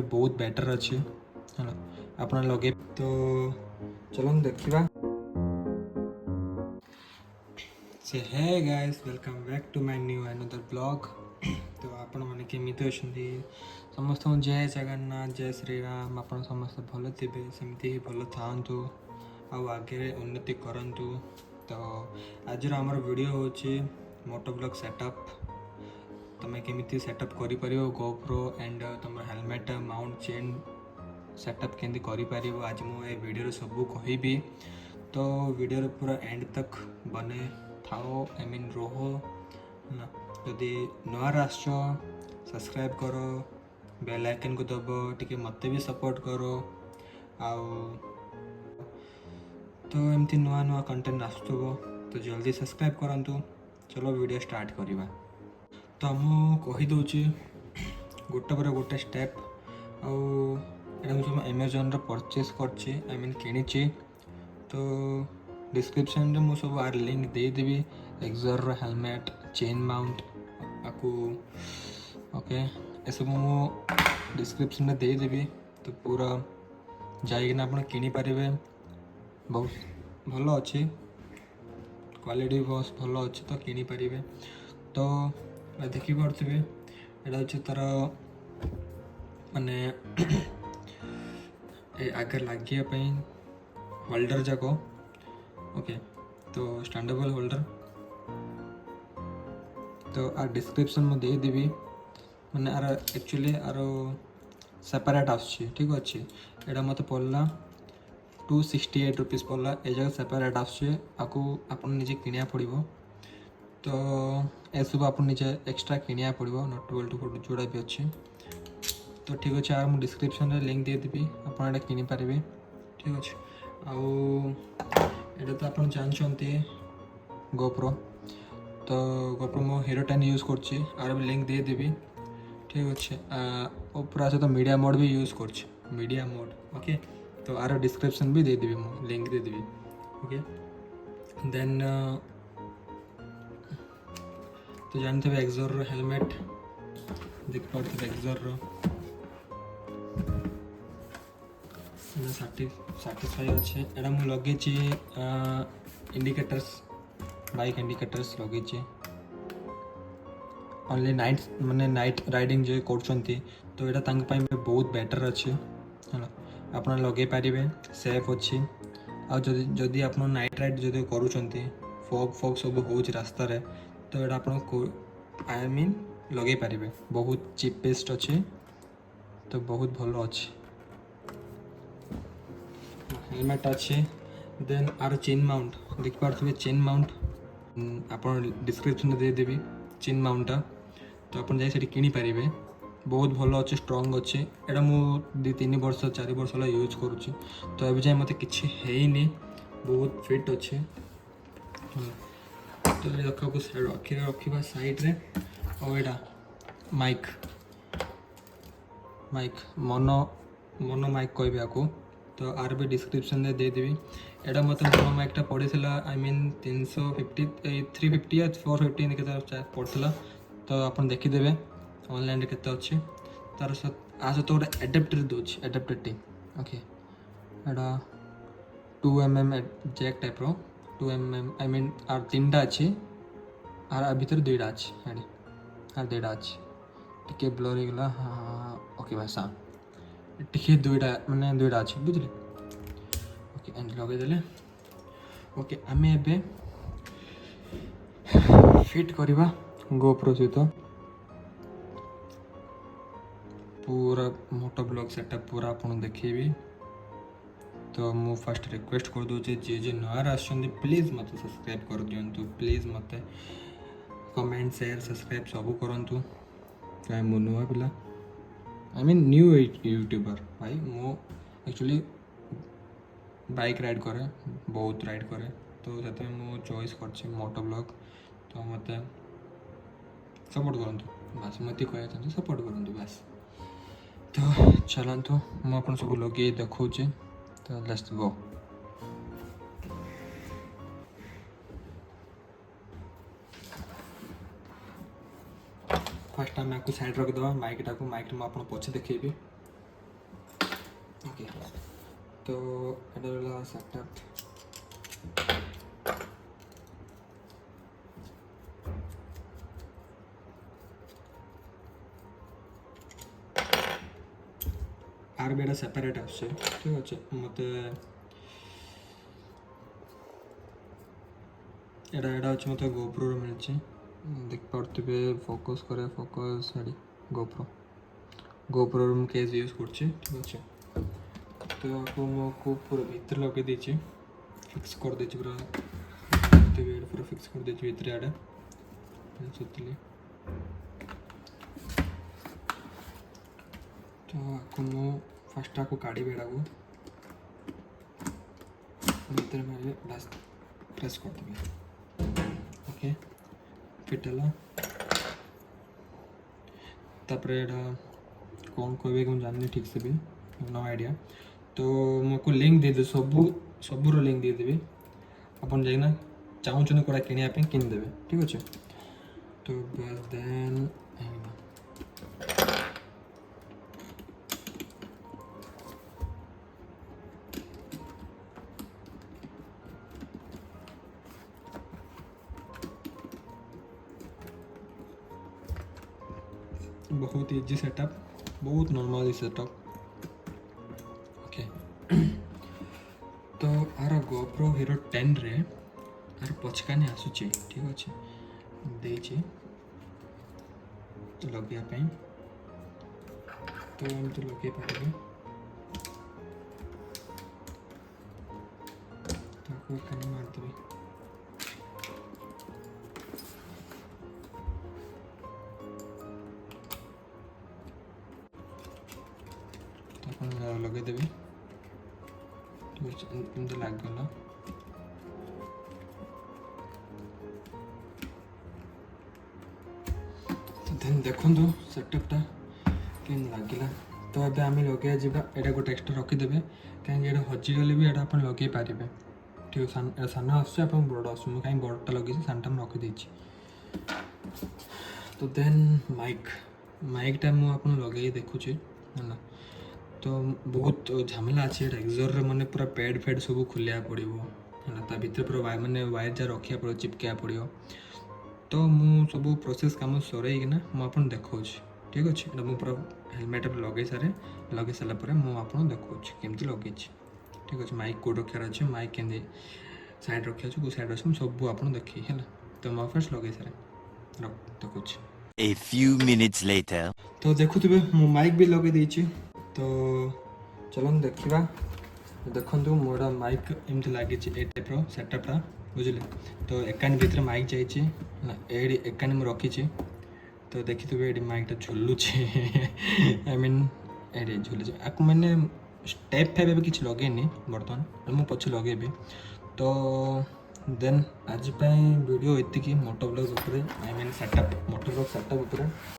बहुत बेटर अच्छे है अपना लगे तो चलो देखा से है guys welcome back to my new another blog तो आपण मैंने केमिति अच्छे समस्त जय जगन्नाथ जय श्रीराम आप समस्त भल थे सेमती ही भल था आगे उन्नति करंतु तो आज आमर वीडियो होची मोटो ब्लॉग सेटअप तुम्हें केमिति सेटअप करि परियो गोप्रो एंड तुम हेलमेट माउंट चेन सेटअप केमती करि परियो आज मु ए वीडियो सब कहिबी तो वीडियो पूरा एंड तक बने थाओ आई मीन रोहो ना जदि नया आस सब्सक्राइब करो बेल आइकन को दब टिके मते भी सपोर्ट करो आउ तो एमती नुआ नुआ कंटेंट आसुथबो तो जल्दी सब्सक्राइब करंतु चलो वीडियो स्टार्ट करिबा तो मु कहि दउची गोटे पर गोटे स्टेप आउ एटा मु अमेजन रो परचेस करची आई मीन किनिची तो डिस्क्रिप्शन रे मु सब are link they Devi एक्सर row helmet chain mount आकु okay ए सब मु डिस्क्रिप्शन रे दे देबी तो पूरा जाइकिना आपण किनि पारिबे बहुत भल अच्छे क्वालिटी बहुत भल अच्छे तो किनि पारिबे तो देखि पारथिबे एटा होछि तार माने ए आगे लागिया पई होल्डर जाको ओके तो स्टैंडेबल होल्डर तो आ डिस्क्रिप्शन में दे देबी माने आर एक्चुअली आर सेपरेट आछी ठीक अच्छे एटा मते पड़ला 268 रुपीज पड़ला ए जगह सेपरेट आछे आपको आपन निजे किनिया पड़िबो तो ए सब आपन निजे एक्स्ट्रा किनिया पड़िबो नॉट वेल टू फोटो जोड़ा भी अच्छे तो ठीक अच्छे यार मुझे डिस्क्रिप्शन रे लिंक दे देबी आपन एटा किनि पारिबे ठीक अच्छे आउ एटा तो आपन जानछंती गोप्रो तो गोप्रो मो हीरो 10 यूज करछि आर भी लिंक दे देबी ठीक अच्छे ऊपर से तो मीडिया मोड भी यूज करछि मीडिया मोड ओके तो आर डिस्क्रिप्शन भी दे देबी मो लिंक दे देबी ओके देन तो जानते हैं एक्सर रो हेलमेट देख पाते एक्सर रो साटिस्फाई अच्छे एटा मु लगे इंडिकेटर्स बाइक इंडिकेटर्स लगे ओनली नाइट माने नाइट राइडिंग जो करछंती तो एटा तांग पई बहुत बेटर अच्छे है आपन लगे पारिबे सेफ अच्छी आ जदि आपन नाइट राइड जदि करूछंती फॉग फॉग सब होउछ रास्ता रे तो एटा आपन को आई मीन लगे पारिबे बहुत चीपेस्ट अच्छे तो बहुत भलो अच्छे हेलमेट अच्छे देन आर चेन माउंट देख पारे चेन माउंट आपन डिस्क्रिप्शन दे देबी चेन माउंटा तो आपन जाई सेठी किनि पारिबे बहुत भलो अच्छे स्ट्रॉन्ग अच्छे एटा मु 2-3 वर्ष 4 वर्ष ला यूज करूची तो अभी जाए मते किछि हेइनी बहुत फिट अच्छे तो रखा को रखा साइड रे और एटा माइक मोनो माइक कहबे आको तो आर भी डिस्क्रिप्शन दे देबी एटा मत मोनो माइकटा पड़ीला आई मीन 350 350 या 450 के पड़ता तो आप देखीदे ऑनलाइन के तार आ सहित गोटे एडाप्टर दूसरी एडाप्टर ओके एटा 2mm जैक टाइप रो 2mm आई मीन आर 3टा अच्छे आर भीतर 2टा अच्छे हाँ आर 2टा अच्छे टिके ब्लर हो गला हाँ ओके भाई सा टिके 2टा माने 2टा अच्छे बुझले ओके एंड लगेदेले ओके आम ए फिट करवा गोप्रो सहित पूरा मोटो ब्लॉग सेटअप पूरा आपन देखेबी तो मु फर्स्ट रिक्वेस्ट कर दूचे जे नया आसछन्ती प्लीज मत सब्सक्राइब कर दियंतु प्लीज मत कमेंट शेयर सब्सक्राइब सब करंतु काय मु नुआ पिला आई मीन न्यू यूट्यूबर भाई मु एक्चुअली बाइक राइड करे बहुत राइड करे तो सेते मु चॉइस करछि मोटो ब्लॉग तो मत सपोर्ट करंतु बस मत कहया चाहते सपोर्ट करंतु बस तो चलतु मु आपन सब लगे देखौचे तो लेट्स गो फर्स्ट टाइम आपको साइड रखिदेवा माइकटा को माइक में आप पछे देखेबी ओके तो এটা হলো সেটআপ আর বেটা সেপারেট আসছে ঠিক আছে মতে এটা এটা হচ্ছে মতো গোপ্রোর মিলছে ଦେଖିପାରୁଥିବେ ଫୋକସ୍ କରେ ଫୋକସ୍ ଶାଢ଼ୀ ଗୋପ୍ରୋର ମୁଁ କେସ୍ ୟୁଜ୍ କରୁଛି ଠିକ୍ ଅଛି ତ ଆକୁ ମୁଁ ପୁରା ଭିତରେ ଲଗେଇ ଦେଇଛି ଫିକ୍ସ କରିଦେଇଛି ପୁରା ବେଡ଼ ପୁରା ଫିକ୍ସ କରିଦେଇଛି ଭିତରେ ଆଡ଼େ ସୁତିଲି ତ ଆକୁ ମୁଁ ଫାଷ୍ଟ ଆକୁ କାଢ଼ିବି ଏଟାକୁ ଭିତରେ ମାରିବି ବାସ୍ ପ୍ରେସ୍ କରିଦେବି ओके फिट है तापर एटा कौन कहबे कि जाननी ठीक से भी नो आइडिया तो मोको लिंक दे दे सबूर लिंक दे देबे अपन जाइना चाहूँ कोड़ा किनिया पे किन देबे ठीक अच्छे तो बस देन बहुत इजी सेटअप बहुत नॉर्मल सेटअप ओके तो आर गोप्रो हीरो 10 रे आर पछकाने आसुची ठीक अच्छे देची लगे तो हम तो लगे पारे ताको कने मार देबे लगे देवी एमती लगला देन देखो सेटअपटा के लगे तो ये आम लगे जावा यहाँ गोटे एक्सट्रा रखीदे कहीं हजिगले भी यहाँ आप लगे पारे ठीक है सान आस बड़ आस कहीं बड़टा लगे सानटा रखीदे तो देन माइकटा मुझे लगे देखुची है तो बहुत झमेला अच्छे एक्सर मैंने पूरा पैड फैड सब खोलिया पड़ो है भर पूरा मैंने वायर जा रखा पड़ो चिपका पड़ो तो मु सब प्रोसेस कम सरईकिना मुझे देखा ठीक अच्छे मुझे पूरा हेलमेट लगे सारे लगे सारापर मुझे देखा केमती लगे ठीक अच्छे माइक कोड रखार अच्छे माइक के साइड रखा कौ साइड अच्छे सब आप देखी है तो मुझे फर्स्ट लगे सारे देखा A few minutes later तो देखुवे मु माइक भी लगे देछि तो चलो देखा देखु मोर माइक एमती लगे ए टाइप सेटअपटा बुझे तो एकानी भितर माइक जाइए एकानी मुझे रखी तो देखी ये माइकटा झुलुचे आई मीन ये झुलुचे आपको मैंने स्टेप फाइव किसी लगे बर्तमान मुझे पछे लगे तो देन आज वीडियो एति moto vlog I mean setup moto vlog setup